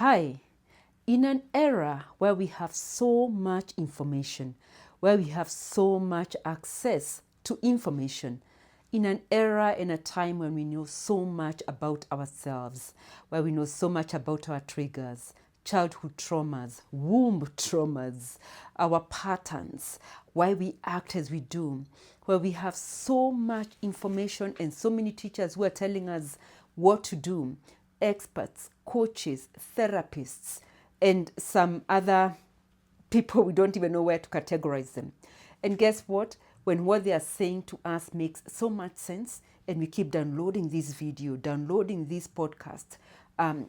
Hi, in an era where we have so much information, where we have so much access to information, in an era and a time when we know so much about ourselves, where we know so much about our triggers, childhood traumas, womb traumas, our patterns, why we act as we do, where we have so much information and so many teachers who are telling us what to do, experts, coaches, therapists, and some other people we don't even know where to categorize them. And guess what? When what they are saying to us makes so much sense, and we keep downloading this video, downloading this podcast,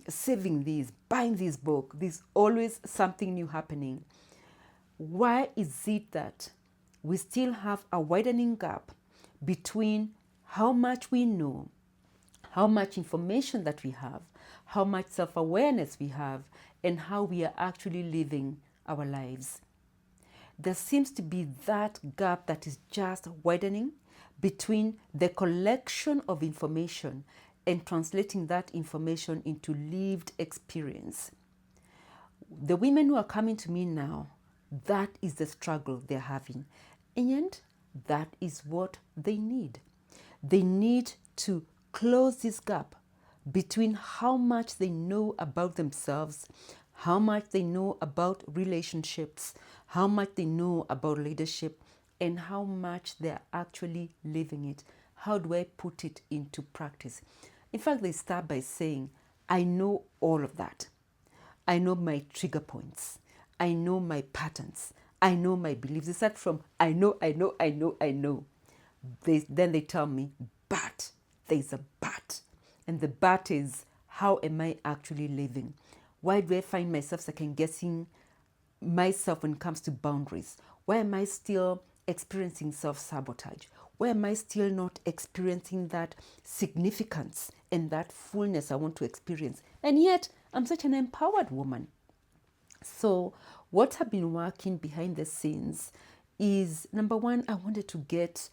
saving these, buying this book, there's always something new happening. Why is it that we still have a widening gap between how much we know, how much information that we have, how much self-awareness we have, and how we are actually living our lives? There seems to be that gap that is just widening between the collection of information and translating that information into lived experience. The women who are coming to me now, that is the struggle they're having. And that is what they need. They need to close this gap between how much they know about themselves, how much they know about relationships, how much they know about leadership, and how much they're actually living it. How do I put it into practice? In fact, they start by saying, I know all of that. I know my trigger points. I know my patterns. I know my beliefs. They start from, I know. Then they tell me, but there's a but. And the but is, how am I actually living? Why do I find myself second guessing myself when it comes to boundaries? Why am I still experiencing self-sabotage? Why am I still not experiencing that significance and that fullness I want to experience? And yet, I'm such an empowered woman. So, what have been working behind the scenes is, number one, I wanted to get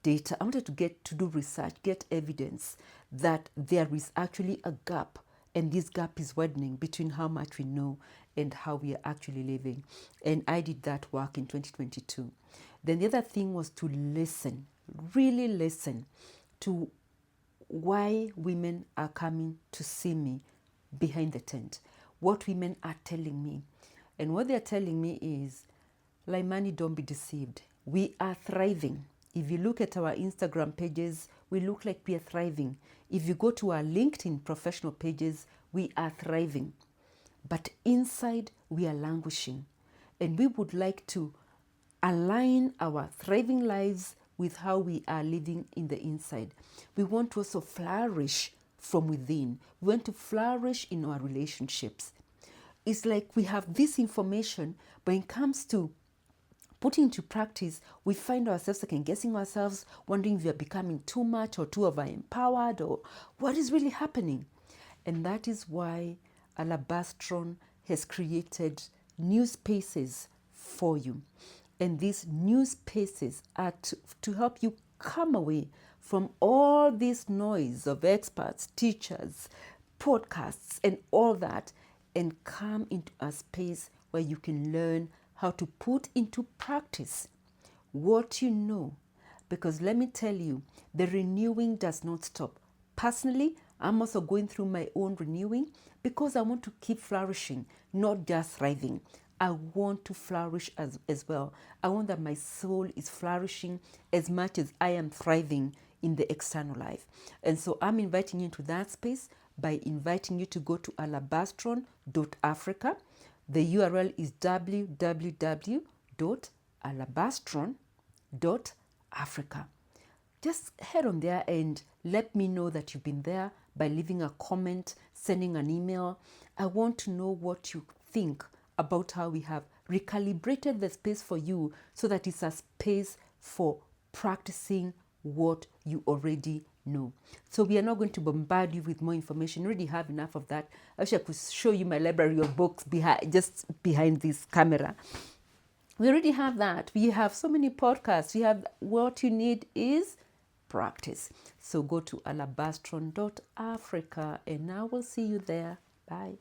data. I wanted to do research, get evidence that there is actually a gap, and this gap is widening between how much we know and how we are actually living. And I did that work in 2022. Then the other thing was to listen, really listen to why women are coming to see me behind the tent, what women are telling me. And what they're telling me is, Laimani, don't be deceived. We are thriving. If you look at our Instagram pages, we look like we are thriving. If you go to our LinkedIn professional pages, we are thriving. But inside, we are languishing. And we would like to align our thriving lives with how we are living in the inside. We want to also flourish from within. We want to flourish in our relationships. It's like we have this information, but when it comes to putting into practice, we find ourselves second guessing ourselves, wondering if we are becoming too much or too over-empowered, or what is really happening. And that is why Alabastron has created new spaces for you. And these new spaces are to help you come away from all this noise of experts, teachers, podcasts, and all that, and come into a space where you can learn how to put into practice what you know. Because let me tell you, the renewing does not stop. Personally, I'm also going through my own renewing because I want to keep flourishing, not just thriving. I want to flourish as well. I want that my soul is flourishing as much as I am thriving in the external life. And so I'm inviting you into that space by inviting you to go to alabastron.africa. The URL is www.alabastron.africa. Just head on there and let me know that you've been there by leaving a comment, sending an email. I want to know what you think about how we have recalibrated the space for you so that it's a space for practicing what you already know. So we are not going to bombard you with more information. You already have enough of that. I wish I could show you my library of books just behind this camera. We already have that. We have so many podcasts. We have, what you need is practice. So go to alabastron.africa and I will see you there. Bye.